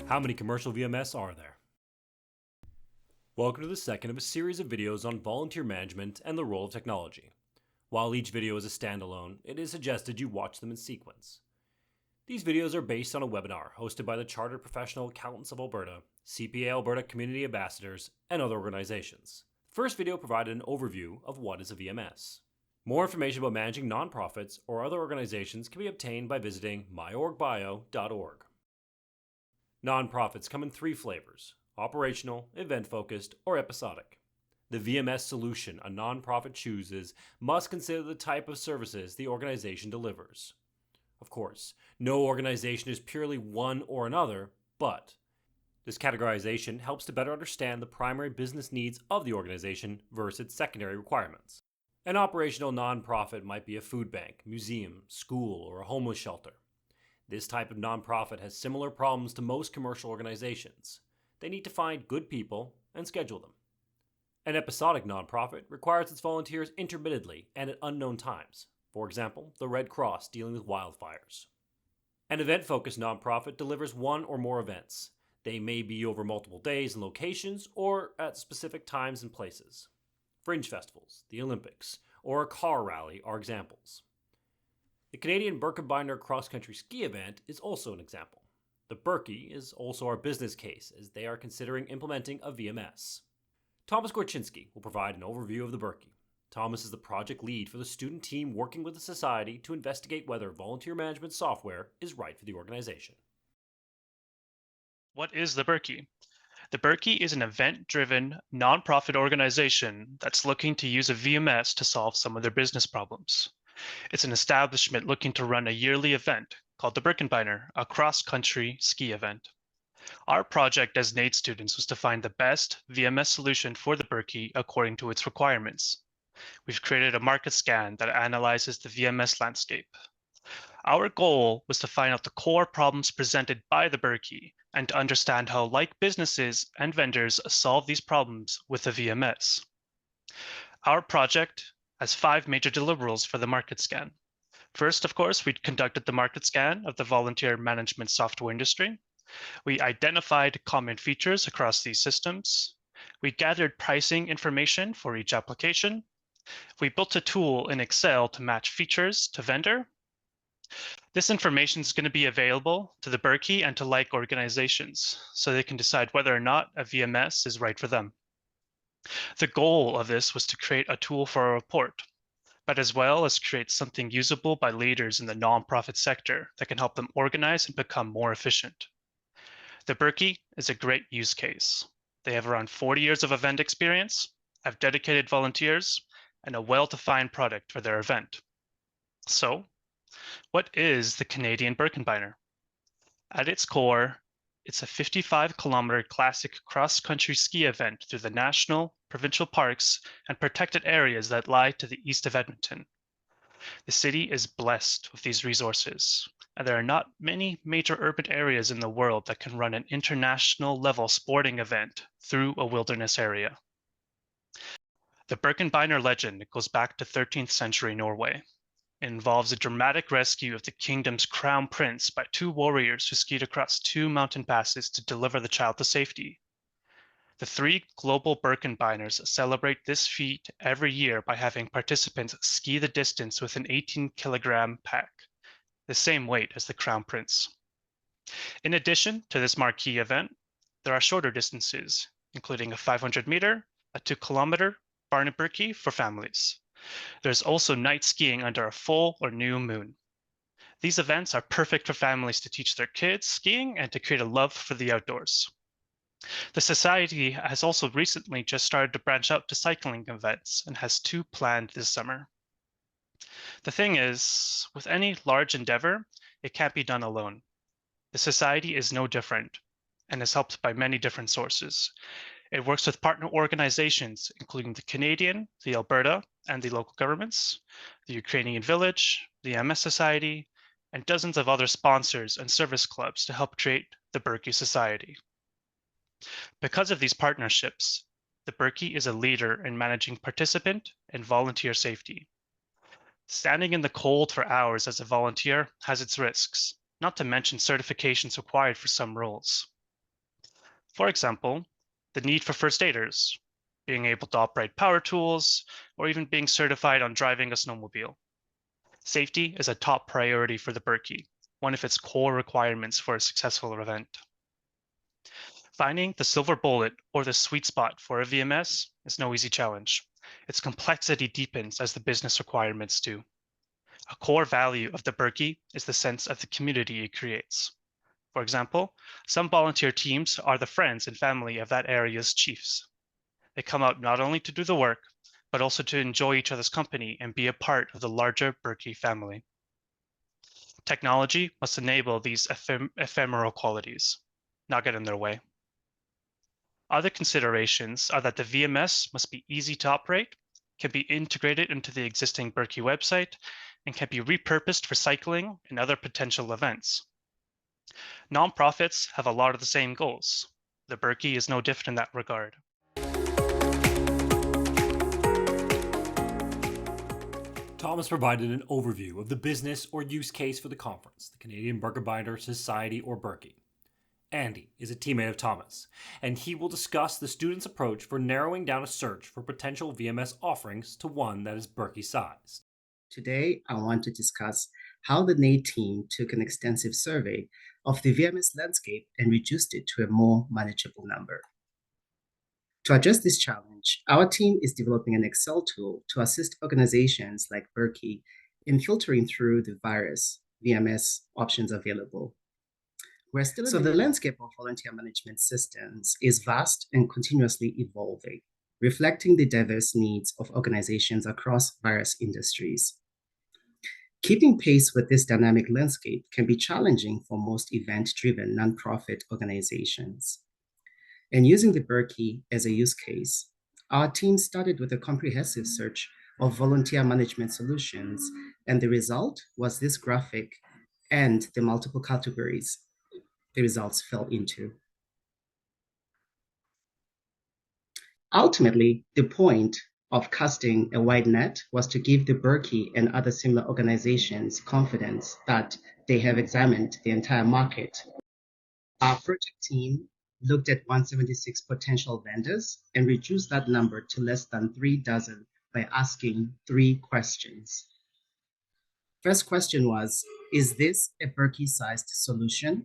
How many commercial VMS are there? Welcome to the second of a series of videos on volunteer management and the role of technology. While each video is a standalone, it is suggested you watch them in sequence. These videos are based on a webinar hosted by the Chartered Professional Accountants of Alberta, CPA Alberta Community Ambassadors, and other organizations. The first video provided an overview of what is a VMS. More information about managing nonprofits or other organizations can be obtained by visiting myorgbio.org. Nonprofits come in three flavors: operational, event-focused, or episodic. The VMS solution a nonprofit chooses must consider the type of services the organization delivers. Of course, no organization is purely one or another, but this categorization helps to better understand the primary business needs of the organization versus its secondary requirements. An operational nonprofit might be a food bank, museum, school, or a homeless shelter. This type of nonprofit has similar problems to most commercial organizations. They need to find good people and schedule them. An episodic nonprofit requires its volunteers intermittently and at unknown times. For example, the Red Cross dealing with wildfires. An event-focused nonprofit delivers one or more events. They may be over multiple days and locations or at specific times and places. Fringe festivals, the Olympics, or a car rally are examples. The Canadian Birkebeiner cross-country ski event is also an example. The Birkie is also our business case as they are considering implementing a VMS. Thomas Gorczynski will provide an overview of the Birkie. Thomas is the project lead for the student team working with the society to investigate whether volunteer management software is right for the organization. What is the Birkie? The Birkie is an event-driven, nonprofit organization that's looking to use a VMS to solve some of their business problems. It's an establishment looking to run a yearly event called the Birkebeiner, a cross-country ski event. Our project as NAID students was to find the best VMS solution for the Birkie according to its requirements. We've created a market scan that analyzes the VMS landscape. Our goal was to find out the core problems presented by the Birkie and to understand how like businesses and vendors solve these problems with the VMS. Our project has 5 major deliverables for the market scan. First, of course, we conducted the market scan of the volunteer management software industry. We identified common features across these systems. We gathered pricing information for each application. We built a tool in Excel to match features to vendor. This information is going to be available to the Birkie and to like organizations so they can decide whether or not a VMS is right for them. The goal of this was to create a tool for a report, but as well as create something usable by leaders in the nonprofit sector that can help them organize and become more efficient. The Birkie is a great use case. They have around 40 years of event experience, have dedicated volunteers, and a well-defined product for their event. So, what is the Canadian Birkebeiner? At its core, it's a 55-kilometer classic cross-country ski event through the national, provincial parks, and protected areas that lie to the east of Edmonton. The city is blessed with these resources, and there are not many major urban areas in the world that can run an international-level sporting event through a wilderness area. The Birkebeiner legend goes back to 13th century Norway. It involves a dramatic rescue of the kingdom's crown prince by 2 warriors who skied across 2 mountain passes to deliver the child to safety. The 3 global Birkebeiners celebrate this feat every year by having participants ski the distance with an 18-kilogram pack, the same weight as the crown prince. In addition to this marquee event, there are shorter distances, including a 500-meter, a 2-kilometer Barnet Birkie for families. There's also night skiing under a full or new moon. These events are perfect for families to teach their kids skiing and to create a love for the outdoors. The Society has also recently just started to branch out to cycling events and has 2 planned this summer. The thing is, with any large endeavor, it can't be done alone. The Society is no different and is helped by many different sources. It works with partner organizations, including the Canadian, the Alberta, and the local governments, the Ukrainian Village, the MS Society, and dozens of other sponsors and service clubs to help create the Birkie Society. Because of these partnerships, the Birkie is a leader in managing participant and volunteer safety. Standing in the cold for hours as a volunteer has its risks, not to mention certifications required for some roles. For example, the need for first aiders, being able to operate power tools, or even being certified on driving a snowmobile. Safety is a top priority for the Berkey, one of its core requirements for a successful event. Finding the silver bullet or the sweet spot for a VMS is no easy challenge. Its complexity deepens as the business requirements do. A core value of the Berkey is the sense of the community it creates. For example, some volunteer teams are the friends and family of that area's chiefs. They come out not only to do the work, but also to enjoy each other's company and be a part of the larger Berkey family. Technology must enable these ephemeral qualities, not get in their way. Other considerations are that the VMS must be easy to operate, can be integrated into the existing Berkey website, and can be repurposed for cycling and other potential events. Nonprofits have a lot of the same goals. The Berkey is no different in that regard. Thomas provided an overview of the business or use case for the conference, the Canadian Burger Binder Society or Berkey. Andy is a teammate of Thomas, and he will discuss the student's approach for narrowing down a search for potential VMS offerings to one that is Berkey sized. Today, I want to discuss how the NAID team took an extensive survey of the VMS landscape and reduced it to a more manageable number. To address this challenge, our team is developing an Excel tool to assist organizations like Berkey in filtering through the various VMS options available. So the landscape of volunteer management systems is vast and continuously evolving, reflecting the diverse needs of organizations across various industries. Keeping pace with this dynamic landscape can be challenging for most event-driven nonprofit organizations. And using the Berkey as a use case, our team started with a comprehensive search of volunteer management solutions, and the result was this graphic and the multiple categories the results fell into. Ultimately, the point of casting a wide net was to give the Berkey and other similar organizations confidence that they have examined the entire market. Our project team looked at 176 potential vendors and reduced that number to less than 3 dozen by asking 3 questions. First question was, is this a Berkey-sized solution?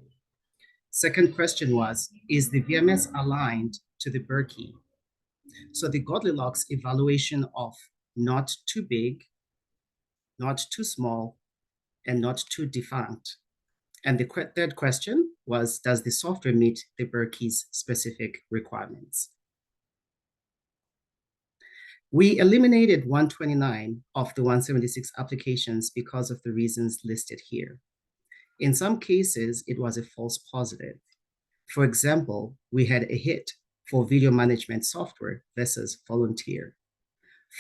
Second question was, is the VMS aligned to the Berkey? So the Goldilocks evaluation of not too big, not too small, and not too defunct. And the third question was, does the software meet the Berkey's specific requirements? We eliminated 129 of the 176 applications because of the reasons listed here. In some cases, it was a false positive. For example, we had a hit for video management software versus volunteer.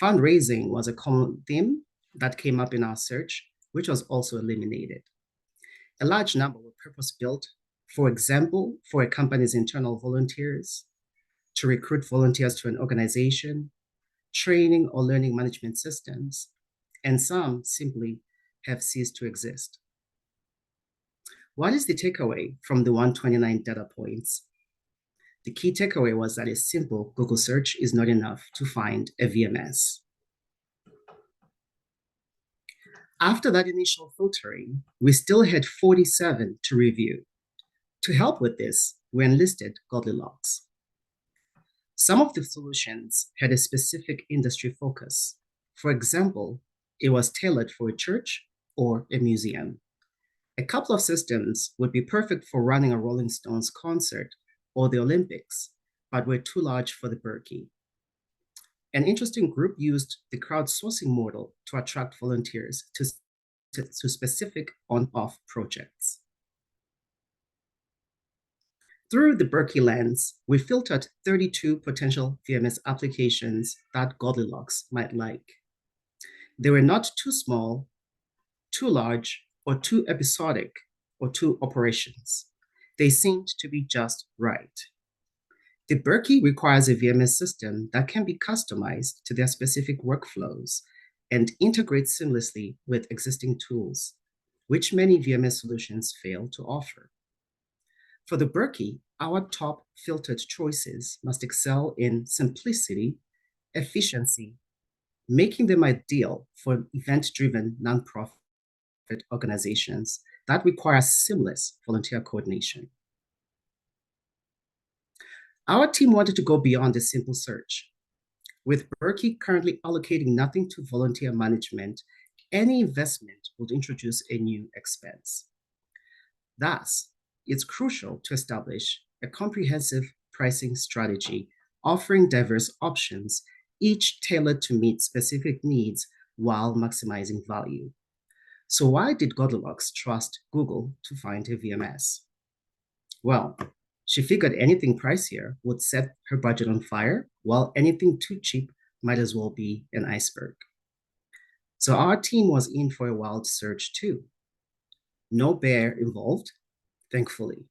Fundraising was a common theme that came up in our search, which was also eliminated. A large number were purpose-built, for example, for a company's internal volunteers, to recruit volunteers to an organization, training or learning management systems, and some simply have ceased to exist. What is the takeaway from the 129 data points? The key takeaway was that a simple Google search is not enough to find a VMS. After that initial filtering, we still had 47 to review. To help with this, we enlisted Goldilocks. Some of the solutions had a specific industry focus. For example, it was tailored for a church or a museum. A couple of systems would be perfect for running a Rolling Stones concert or the Olympics, but were too large for the Berkey. An interesting group used the crowdsourcing model to attract volunteers to specific on-off projects. Through the Berkey lens, we filtered 32 potential VMS applications that Goldilocks might like. They were not too small, too large, or too episodic, or too operations. They seemed to be just right. The Berkey requires a VMS system that can be customized to their specific workflows and integrate seamlessly with existing tools, which many VMS solutions fail to offer. For the Berkey, our top filtered choices must excel in simplicity, efficiency, making them ideal for event-driven nonprofit organizations that require seamless volunteer coordination. Our team wanted to go beyond a simple search. With Berkey currently allocating nothing to volunteer management, any investment would introduce a new expense. Thus, it's crucial to establish a comprehensive pricing strategy offering diverse options, each tailored to meet specific needs while maximizing value. So why did Goldilocks trust Google to find a VMS? Well, she figured anything pricier would set her budget on fire, while anything too cheap might as well be an iceberg. So our team was in for a wild search too. No bear involved, thankfully.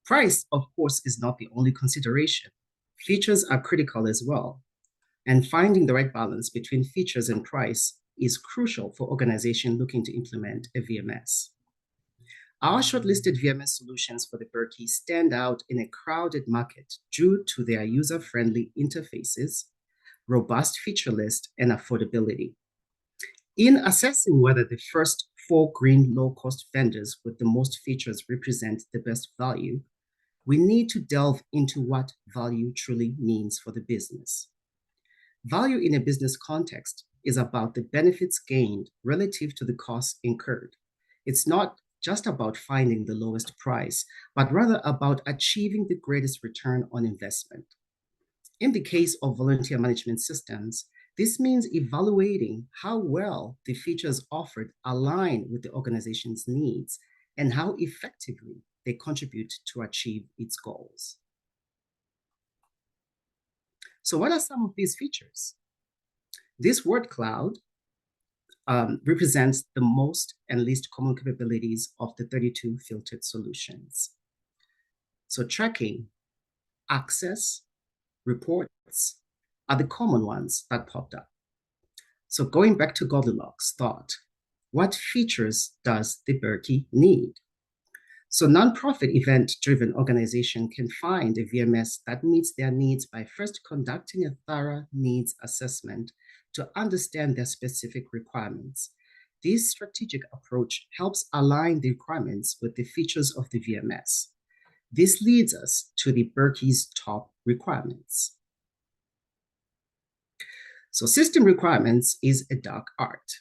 Price, of course, is not the only consideration. Features are critical as well. And finding the right balance between features and price is crucial for organizations looking to implement a VMS. Our shortlisted VMS solutions for the Berkey stand out in a crowded market due to their user-friendly interfaces, robust feature list, and affordability. In assessing whether the first 4 green low-cost vendors with the most features represent the best value, we need to delve into what value truly means for the business. Value in a business context is about the benefits gained relative to the costs incurred. It's not just about finding the lowest price, but rather about achieving the greatest return on investment. In the case of volunteer management systems, this means evaluating how well the features offered align with the organization's needs and how effectively they contribute to achieve its goals. So what are some of these features? This word cloud represents the most and least common capabilities of the 32 filtered solutions. So tracking, access, reports are the common ones that popped up. So going back to Goldilocks thought, what features does the Berkey need? So nonprofit event-driven organization can find a VMS that meets their needs by first conducting a thorough needs assessment to understand their specific requirements. This strategic approach helps align the requirements with the features of the VMS. This leads us to the Berkey's top requirements. So system requirements is a dark art.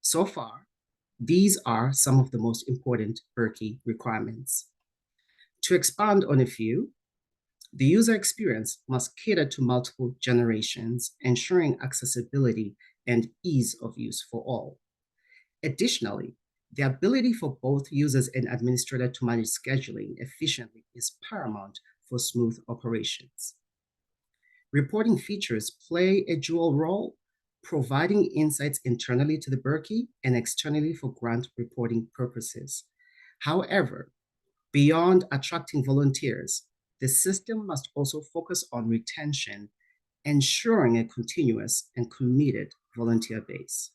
So far, these are some of the most important Berkey requirements. To expand on a few, the user experience must cater to multiple generations, ensuring accessibility and ease of use for all. Additionally, the ability for both users and administrator to manage scheduling efficiently is paramount for smooth operations. Reporting features play a dual role, providing insights internally to the Berkey and externally for grant reporting purposes. However, beyond attracting volunteers, the system must also focus on retention, ensuring a continuous and committed volunteer base.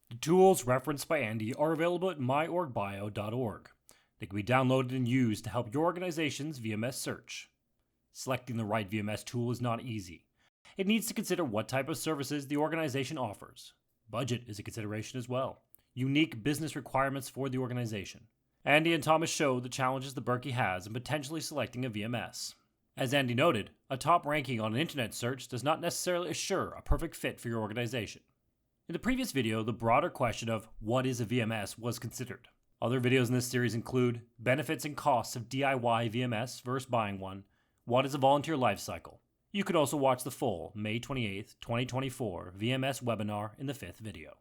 The tools referenced by Andy are available at myorgbio.org. They can be downloaded and used to help your organization's VMS search. Selecting the right VMS tool is not easy. It needs to consider what type of services the organization offers. Budget is a consideration as well. Unique business requirements for the organization. Andy and Thomas show the challenges the Berkey has in potentially selecting a VMS. As Andy noted, a top ranking on an internet search does not necessarily assure a perfect fit for your organization. In the previous video, the broader question of what is a VMS was considered. Other videos in this series include benefits and costs of DIY VMS versus buying one, what is a volunteer lifecycle. You can also watch the full May 28, 2024 VMS webinar in the 5th video.